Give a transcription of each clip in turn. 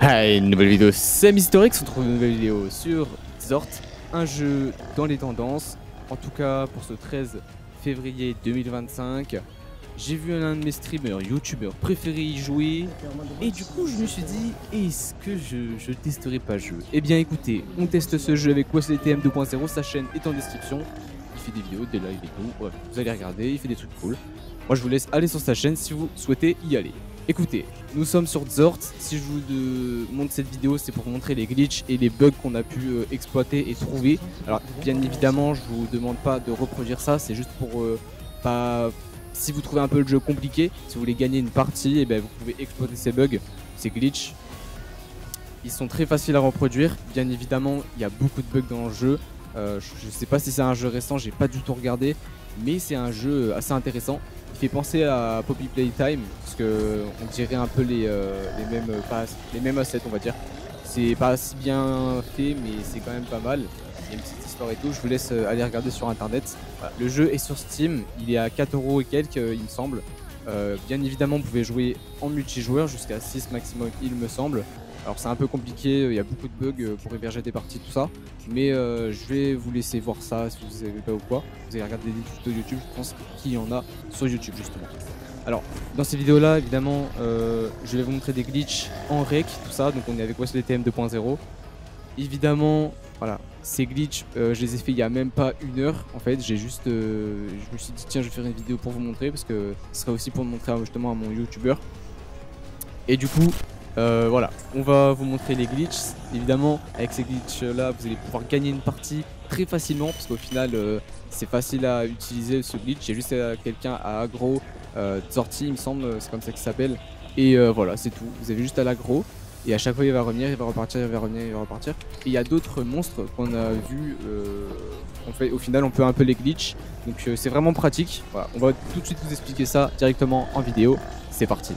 Hi, une nouvelle vidéo semi-historique, on se retrouve une nouvelle vidéo sur Zort, un jeu dans les tendances, en tout cas pour ce 13 février 2025. J'ai vu l'un de mes streamers, youtubeurs préférés y jouer, et du coup je me suis dit, est-ce que je testerai pas le jeu? Eh bien écoutez, on teste ce jeu avec WeslayTM 2.0, sa chaîne est en description, il fait des vidéos, des lives et tout, ouais, vous allez regarder, il fait des trucs cool. Moi je vous laisse aller sur sa chaîne si vous souhaitez y aller. Écoutez, nous sommes sur Zort. Si je vous montre cette vidéo, c'est pour vous montrer les glitches et les bugs qu'on a pu exploiter et trouver. Alors, bien évidemment, je vous demande pas de reproduire ça, c'est juste pour pas. Si vous trouvez un peu le jeu compliqué, si vous voulez gagner une partie, et ben vous pouvez exploiter ces bugs, ces glitches. Ils sont très faciles à reproduire. Bien évidemment, il y a beaucoup de bugs dans le jeu. Je sais pas si c'est un jeu récent, j'ai pas du tout regardé, mais c'est un jeu assez intéressant. Il fait penser à Poppy Playtime parce que on dirait un peu les mêmes assets, on va dire. C'est pas si bien fait, mais c'est quand même pas mal. Il y a une petite histoire et tout. Je vous laisse aller regarder sur internet. Voilà. Le jeu est sur Steam, il est à 4 € et quelques, il me semble. Bien évidemment, vous pouvez jouer en multijoueur jusqu'à 6 maximum, il me semble. Alors c'est un peu compliqué, il y a beaucoup de bugs pour héberger des parties, tout ça. Mais je vais vous laisser voir ça si vous ne savez pas ou quoi. Vous allez regarder des tutos YouTube, je pense qu'il y en a sur YouTube justement. Alors dans ces vidéos là, évidemment, je vais vous montrer des glitches en rec, tout ça. Donc on est avec WeslayTM 2.0. Évidemment, voilà, ces glitches, je les ai fait il y a même pas une heure. En fait, j'ai juste, je me suis dit tiens, je vais faire une vidéo pour vous montrer parce que ce serait aussi pour montrer justement à mon YouTuber. Et du coup, voilà, on va vous montrer les glitches. Évidemment, avec ces glitches là, vous allez pouvoir gagner une partie très facilement parce qu'au final, c'est facile à utiliser ce glitch. J'ai juste quelqu'un à aggro Zorti, il me semble, c'est comme ça qu'il s'appelle. Et voilà, c'est tout. Vous avez juste à l'aggro. Et à chaque fois, il va revenir, il va repartir, il va revenir, il va repartir. Et il y a d'autres monstres qu'on a vus. Au final, on peut un peu les glitch. Donc c'est vraiment pratique. Voilà, on va tout de suite vous expliquer ça directement en vidéo. C'est parti.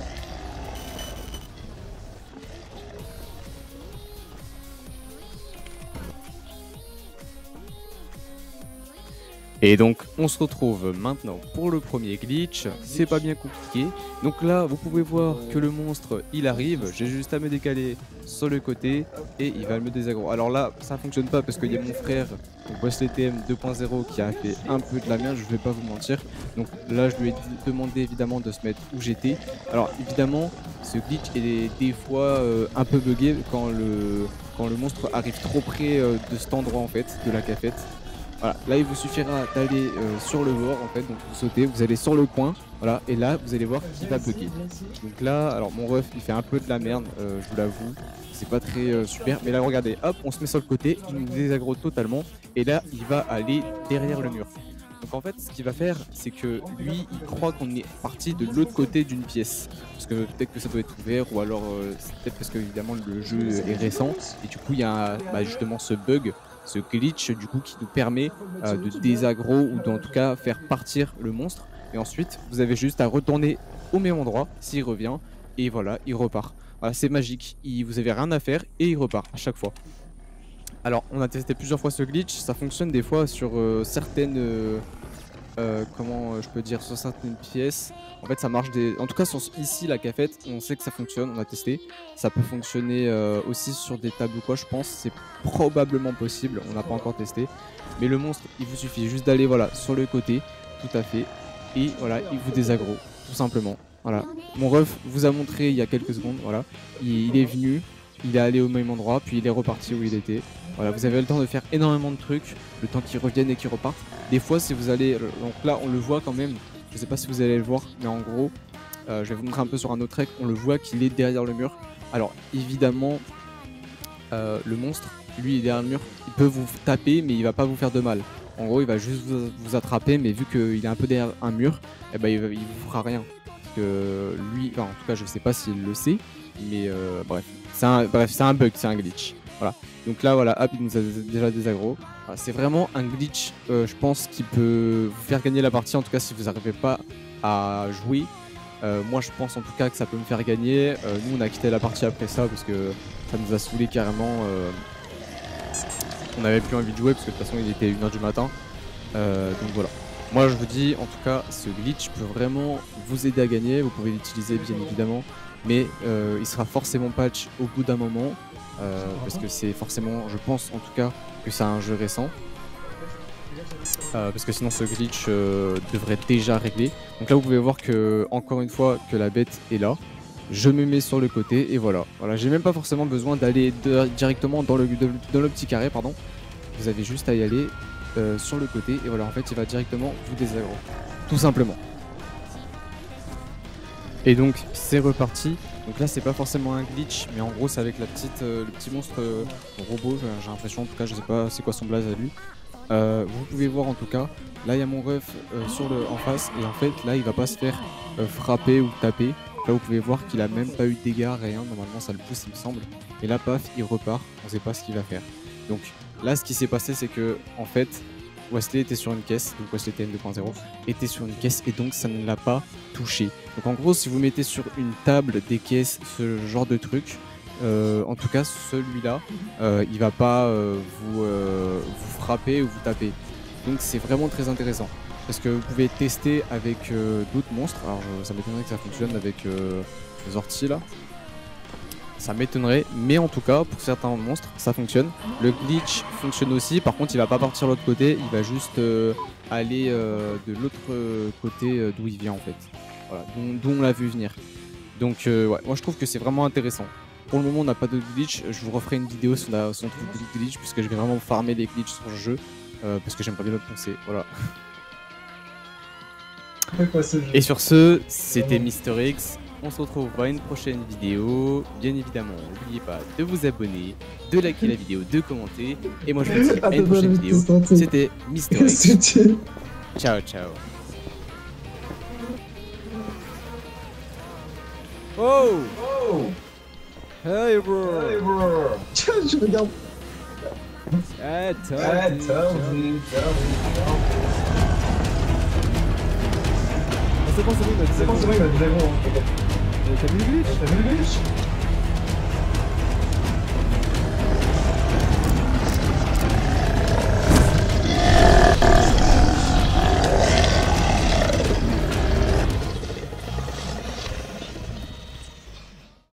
Et donc on se retrouve maintenant pour le premier glitch, c'est pas bien compliqué. Donc là vous pouvez voir que le monstre il arrive, j'ai juste à me décaler sur le côté et il va me désaggro. Alors là ça fonctionne pas parce qu'il y a mon frère WeslayTM 2.0 qui a fait un peu de la merde, je vais pas vous mentir. Donc là je lui ai demandé évidemment de se mettre où j'étais. Alors évidemment ce glitch est des fois un peu bugué quand le monstre arrive trop près de cet endroit en fait, de la cafette. Voilà, là il vous suffira d'aller sur le bord en fait, donc vous sautez, vous allez sur le coin, voilà, et là vous allez voir qu'il va bugger. Donc là, alors mon ref il fait un peu de la merde, je vous l'avoue, c'est pas très super, mais là regardez, hop, on se met sur le côté, il nous désaggro totalement, et là il va aller derrière le mur. Donc en fait ce qu'il va faire c'est que lui il croit qu'on est parti de l'autre côté d'une pièce, parce que peut-être que ça doit être ouvert, ou alors c'est peut-être parce que évidemment le jeu est récent, et du coup il y a justement ce bug, ce glitch du coup qui nous permet de désaggro ou en tout cas faire partir le monstre, et ensuite vous avez juste à retourner au même endroit s'il revient et voilà il repart. Voilà, c'est magique, vous avez rien à faire et il repart à chaque fois. Alors on a testé plusieurs fois ce glitch, ça fonctionne des fois sur certaines comment je peux dire, sur certaines pièces. En fait ça marche en tout cas sur ici la cafette, on sait que ça fonctionne, on a testé. Ça peut fonctionner aussi sur des tables ou quoi, je pense, c'est probablement possible, on n'a pas encore testé. Mais le monstre, il vous suffit juste d'aller voilà sur le côté, tout à fait, et voilà, il vous désaggro, tout simplement. Voilà, mon ref vous a montré il y a quelques secondes, voilà, il est venu, il est allé au même endroit, puis il est reparti où il était. Voilà, vous avez le temps de faire énormément de trucs, le temps qu'ils reviennent et qu'ils repartent. Des fois, si vous allez, donc là, on le voit quand même. Je sais pas si vous allez le voir, mais en gros, je vais vous montrer un peu sur un autre rec. On le voit qu'il est derrière le mur. Alors, évidemment, le monstre, lui, il est derrière le mur. Il peut vous taper, mais il va pas vous faire de mal. En gros, il va juste vous attraper, mais vu qu'il est un peu derrière un mur, eh ben, il vous fera rien. Parce que lui, enfin, en tout cas, je sais pas s'il le sait, mais bref, c'est un bug, c'est un glitch. Voilà. Donc là, voilà, hop, il nous a déjà désaggro. Voilà, c'est vraiment un glitch, je pense, qui peut vous faire gagner la partie. En tout cas, si vous n'arrivez pas à jouer. Moi, je pense en tout cas que ça peut me faire gagner. Nous, on a quitté la partie après ça parce que ça nous a saoulé carrément. On n'avait plus envie de jouer parce que de toute façon, il était 1 h du matin. Donc voilà. Moi, je vous dis, en tout cas, ce glitch peut vraiment vous aider à gagner. Vous pouvez l'utiliser, bien évidemment. mais il sera forcément patch au bout d'un moment, parce que c'est forcément, je pense en tout cas, que c'est un jeu récent. Parce que sinon ce glitch devrait être déjà réglé. Donc là vous pouvez voir que, encore une fois, que la bête est là. Je me mets sur le côté et voilà. J'ai même pas forcément besoin d'aller directement dans le petit carré, pardon. Vous avez juste à y aller sur le côté et voilà, en fait il va directement vous désaggro. Tout simplement. Et donc c'est reparti. Donc là c'est pas forcément un glitch, mais en gros c'est avec le petit monstre robot, j'ai l'impression, en tout cas je sais pas c'est quoi son blaze à lui. Vous pouvez voir en tout cas, là il y a mon ref en face et en fait là il va pas se faire frapper ou taper. Là vous pouvez voir qu'il a même pas eu de dégâts, rien, normalement ça le pousse il me semble. Et là paf il repart, on sait pas ce qu'il va faire. Donc là ce qui s'est passé c'est que en fait Wesley était sur une caisse, donc Wesley TM 2.0 était sur une caisse et donc ça ne l'a pas touché. Donc en gros si vous mettez sur une table des caisses ce genre de truc, en tout cas celui-là il va pas vous frapper ou vous taper. Donc c'est vraiment très intéressant parce que vous pouvez tester avec d'autres monstres. Alors ça m'étonnerait que ça fonctionne avec les orties là, ça m'étonnerait, mais en tout cas pour certains monstres ça fonctionne. Le glitch fonctionne aussi, par contre il va pas partir de l'autre côté, il va juste aller de l'autre côté d'où il vient en fait, voilà, d'où on l'a vu venir. Donc ouais, moi je trouve que c'est vraiment intéressant. Pour le moment on n'a pas de glitch, je vous referai une vidéo sur son truc de glitch puisque je vais vraiment farmer les glitchs sur le jeu parce que j'aime pas bien le penser, voilà. Et sur ce, c'était Mister X, on se retrouve à une prochaine vidéo, bien évidemment n'oubliez pas de vous abonner, de liker la vidéo, de commenter, et moi je vous dis à une prochaine vidéo, c'était Mister X, ciao ciao. Oh! Hey bro! Hey bro! Je regarde. C'est bon, il m'a dit zéro. T'as vu le glitch?